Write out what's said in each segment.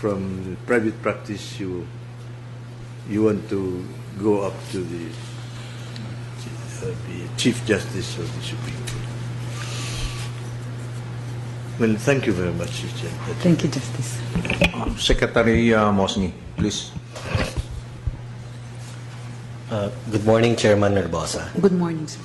from private practice, you want to go up to the Chief Justice of the Supreme Court. Well, thank you very much, Sister. Thank you, Justice. Secretary Mosni, please. Good morning, Chairman Herbosa. Good morning, sir.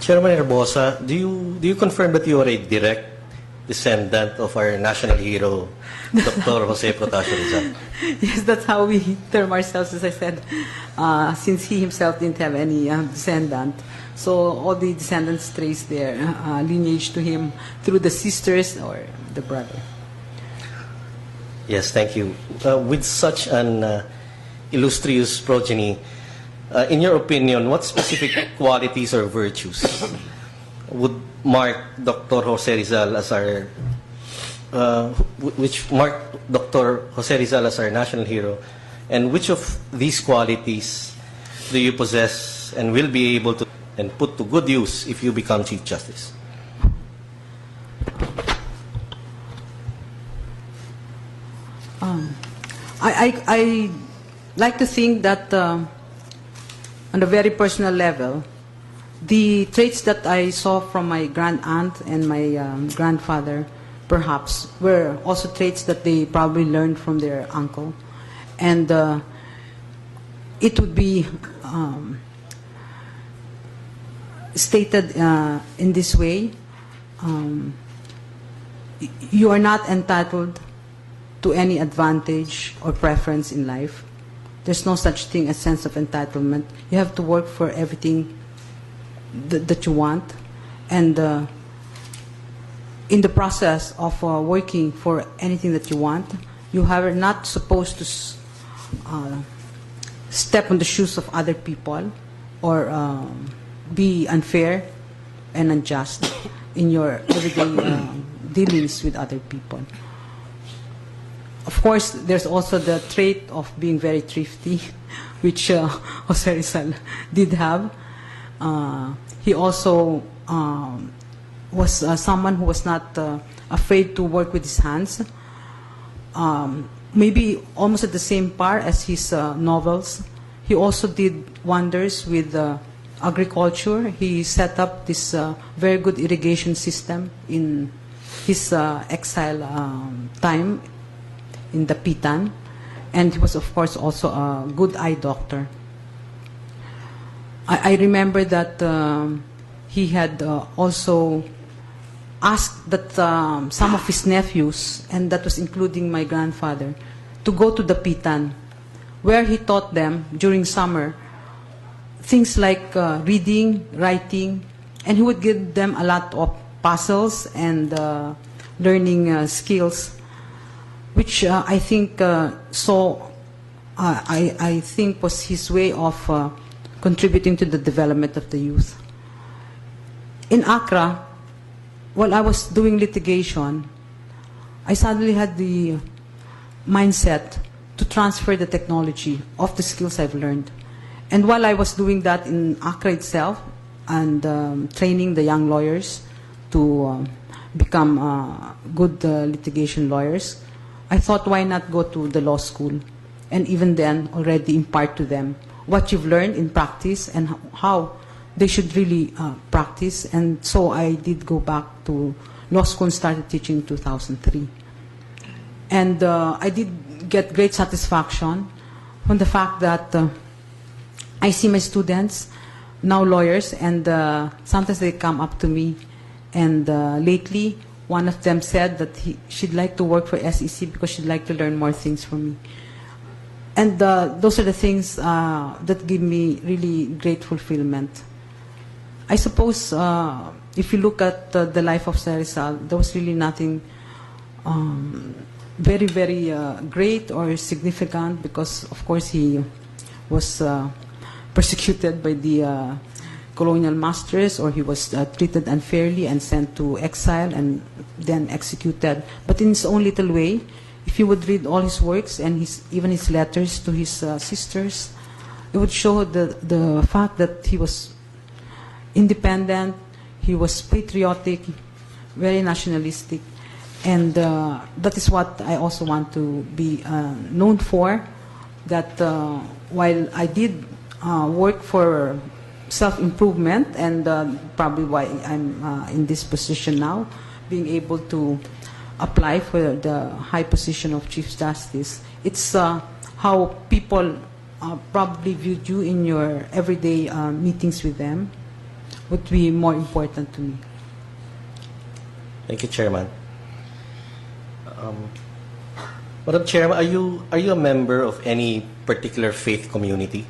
Chairman Herbosa, do you confirm that you are a direct descendant of our national hero, Dr. Jose Protasio Rizal? Yes, that's how we term ourselves, as I said, since he himself didn't have any descendant. So all the descendants trace their lineage to him through the sisters or the brother. Yes, thank you. With such an illustrious progeny, in your opinion, what specific qualities or virtues would mark Dr. Jose Rizal as our national hero, and which of these qualities do you possess and will be able to and put to good use if you become Chief Justice? I like to think that on a very personal level, the traits that I saw from my grand aunt and my grandfather perhaps were also traits that they probably learned from their uncle. And it would be stated in this way: you are not entitled to any advantage or preference in life. There's no such thing as sense of entitlement. You have to work for everything that you want, and in the process of working for anything that you want, you are not supposed to step on the shoes of other people or be unfair and unjust in your everyday dealings with other people. Of course, there's also the trait of being very thrifty, which Jose Rizal did have. He also was someone who was not afraid to work with his hands. Maybe almost at the same par as his novels. He also did wonders with agriculture. He set up this very good irrigation system in his exile time in the Pitan, and he was, of course, also a good eye doctor. I remember that he had also asked that some of his nephews, and that was including my grandfather, to go to the Pitan, where he taught them during summer things like reading, writing, and he would give them a lot of puzzles and learning skills, which I think I think was his way of contributing to the development of the youth. In Accra, while I was doing litigation, I suddenly had the mindset to transfer the technology of the skills I've learned. And while I was doing that in Accra itself and training the young lawyers to become good litigation lawyers, I thought, why not go to the law school and even then already impart to them what you've learned in practice and how they should really practice. And so I did go back to law school and started teaching in 2003. And I did get great satisfaction from the fact that I see my students, now lawyers, and sometimes they come up to me, and lately one of them said that she'd like to work for SEC because she'd like to learn more things from me. And those are the things that give me really great fulfillment. I suppose if you look at the life of Jose Rizal, there was really nothing very, very great or significant, because of course he was persecuted by the colonial masters, or he was treated unfairly and sent to exile and then executed. But in his own little way, if you would read all his works and even his letters to his sisters, it would show the fact that he was independent, he was patriotic, very nationalistic. And that is what I also want to be known for, that while I did work for self-improvement, and probably why I'm in this position now, being able to apply for the high position of Chief Justice, it's how people probably viewed you in your everyday meetings with them would be more important to me. Thank you, Chairman. Madam Chairman, are you a member of any particular faith community?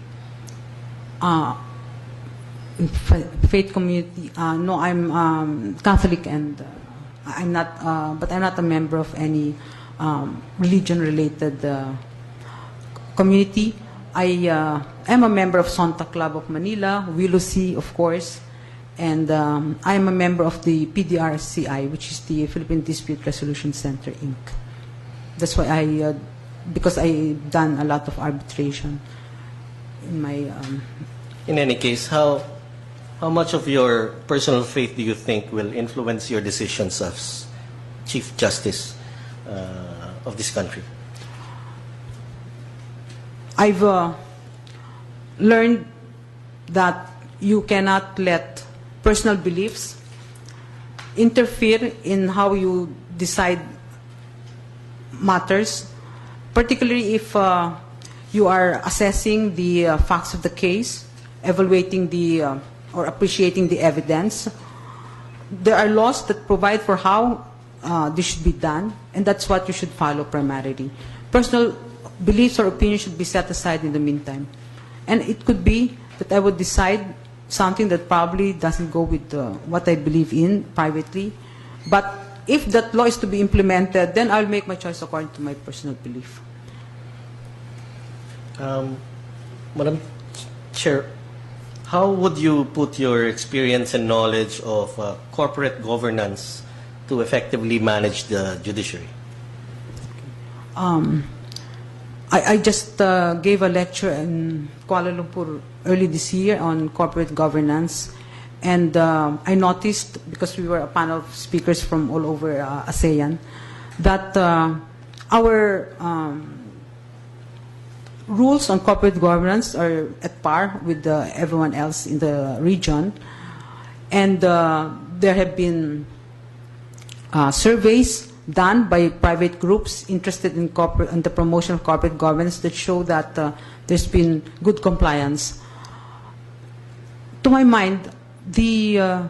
Faith community, no, I'm Catholic, and I'm not, but I'm not a member of any religion-related community. I am a member of Sonta Club of Manila, Willow Sea, of course, and I am a member of the PDRCI, which is the Philippine Dispute Resolution Center, Inc. That's why because I've done a lot of arbitration in my... In any case, how much of your personal faith do you think will influence your decisions as Chief Justice of this country? I've learned that you cannot let personal beliefs interfere in how you decide matters, particularly if you are assessing the facts of the case, evaluating the or appreciating the evidence. There are laws that provide for how this should be done, and that's what you should follow primarily. Personal beliefs or opinions should be set aside in the meantime. And it could be that I would decide something that probably doesn't go with what I believe in privately. But if that law is to be implemented, then I'll make my choice according to my personal belief. Madam Chair, how would you put your experience and knowledge of corporate governance to effectively manage the judiciary? I just gave a lecture in Kuala Lumpur early this year on corporate governance, and I noticed, because we were a panel of speakers from all over ASEAN, that our rules on corporate governance are at par with everyone else in the region, and there have been surveys done by private groups interested in the promotion of corporate governance that show that there's been good compliance. To my mind, the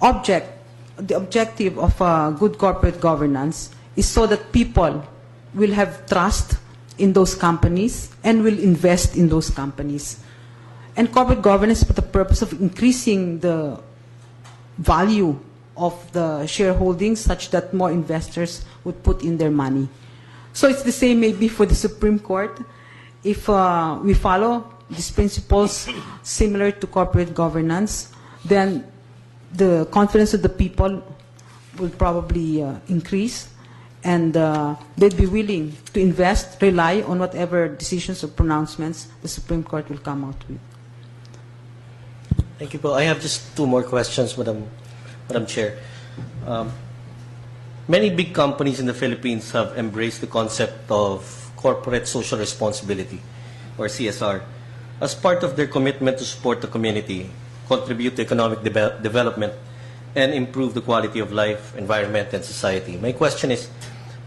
objective of good corporate governance is so that people will have trust in those companies and will invest in those companies. And corporate governance for the purpose of increasing the value of the shareholdings such that more investors would put in their money. So it's the same maybe for the Supreme Court. If we follow these principles similar to corporate governance, then the confidence of the people will probably increase, and they'd be willing to invest, rely on whatever decisions or pronouncements the Supreme Court will come out with. Thank you, Paul. I have just two more questions, Madam Chair. Many big companies in the Philippines have embraced the concept of corporate social responsibility, or CSR, as part of their commitment to support the community, contribute to economic development, and improve the quality of life, environment, and society. My question is,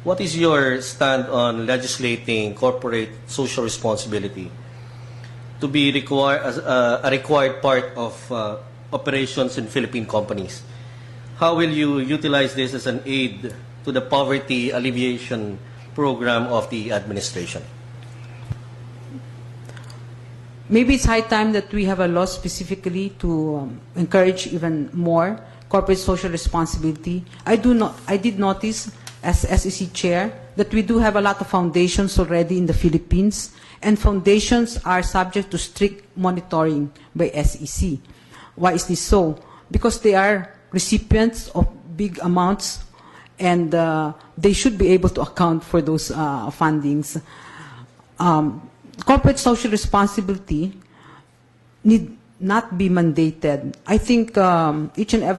what is your stand on legislating corporate social responsibility to be as a required part of operations in Philippine companies? How will you utilize this as an aid to the poverty alleviation program of the administration? Maybe it's high time that we have a law specifically to encourage even more corporate social responsibility. I did notice, as SEC chair, that we do have a lot of foundations already in the Philippines, and foundations are subject to strict monitoring by SEC. Why is this so? Because they are recipients of big amounts, and they should be able to account for those fundings. Corporate social responsibility need not be mandated. I think each and every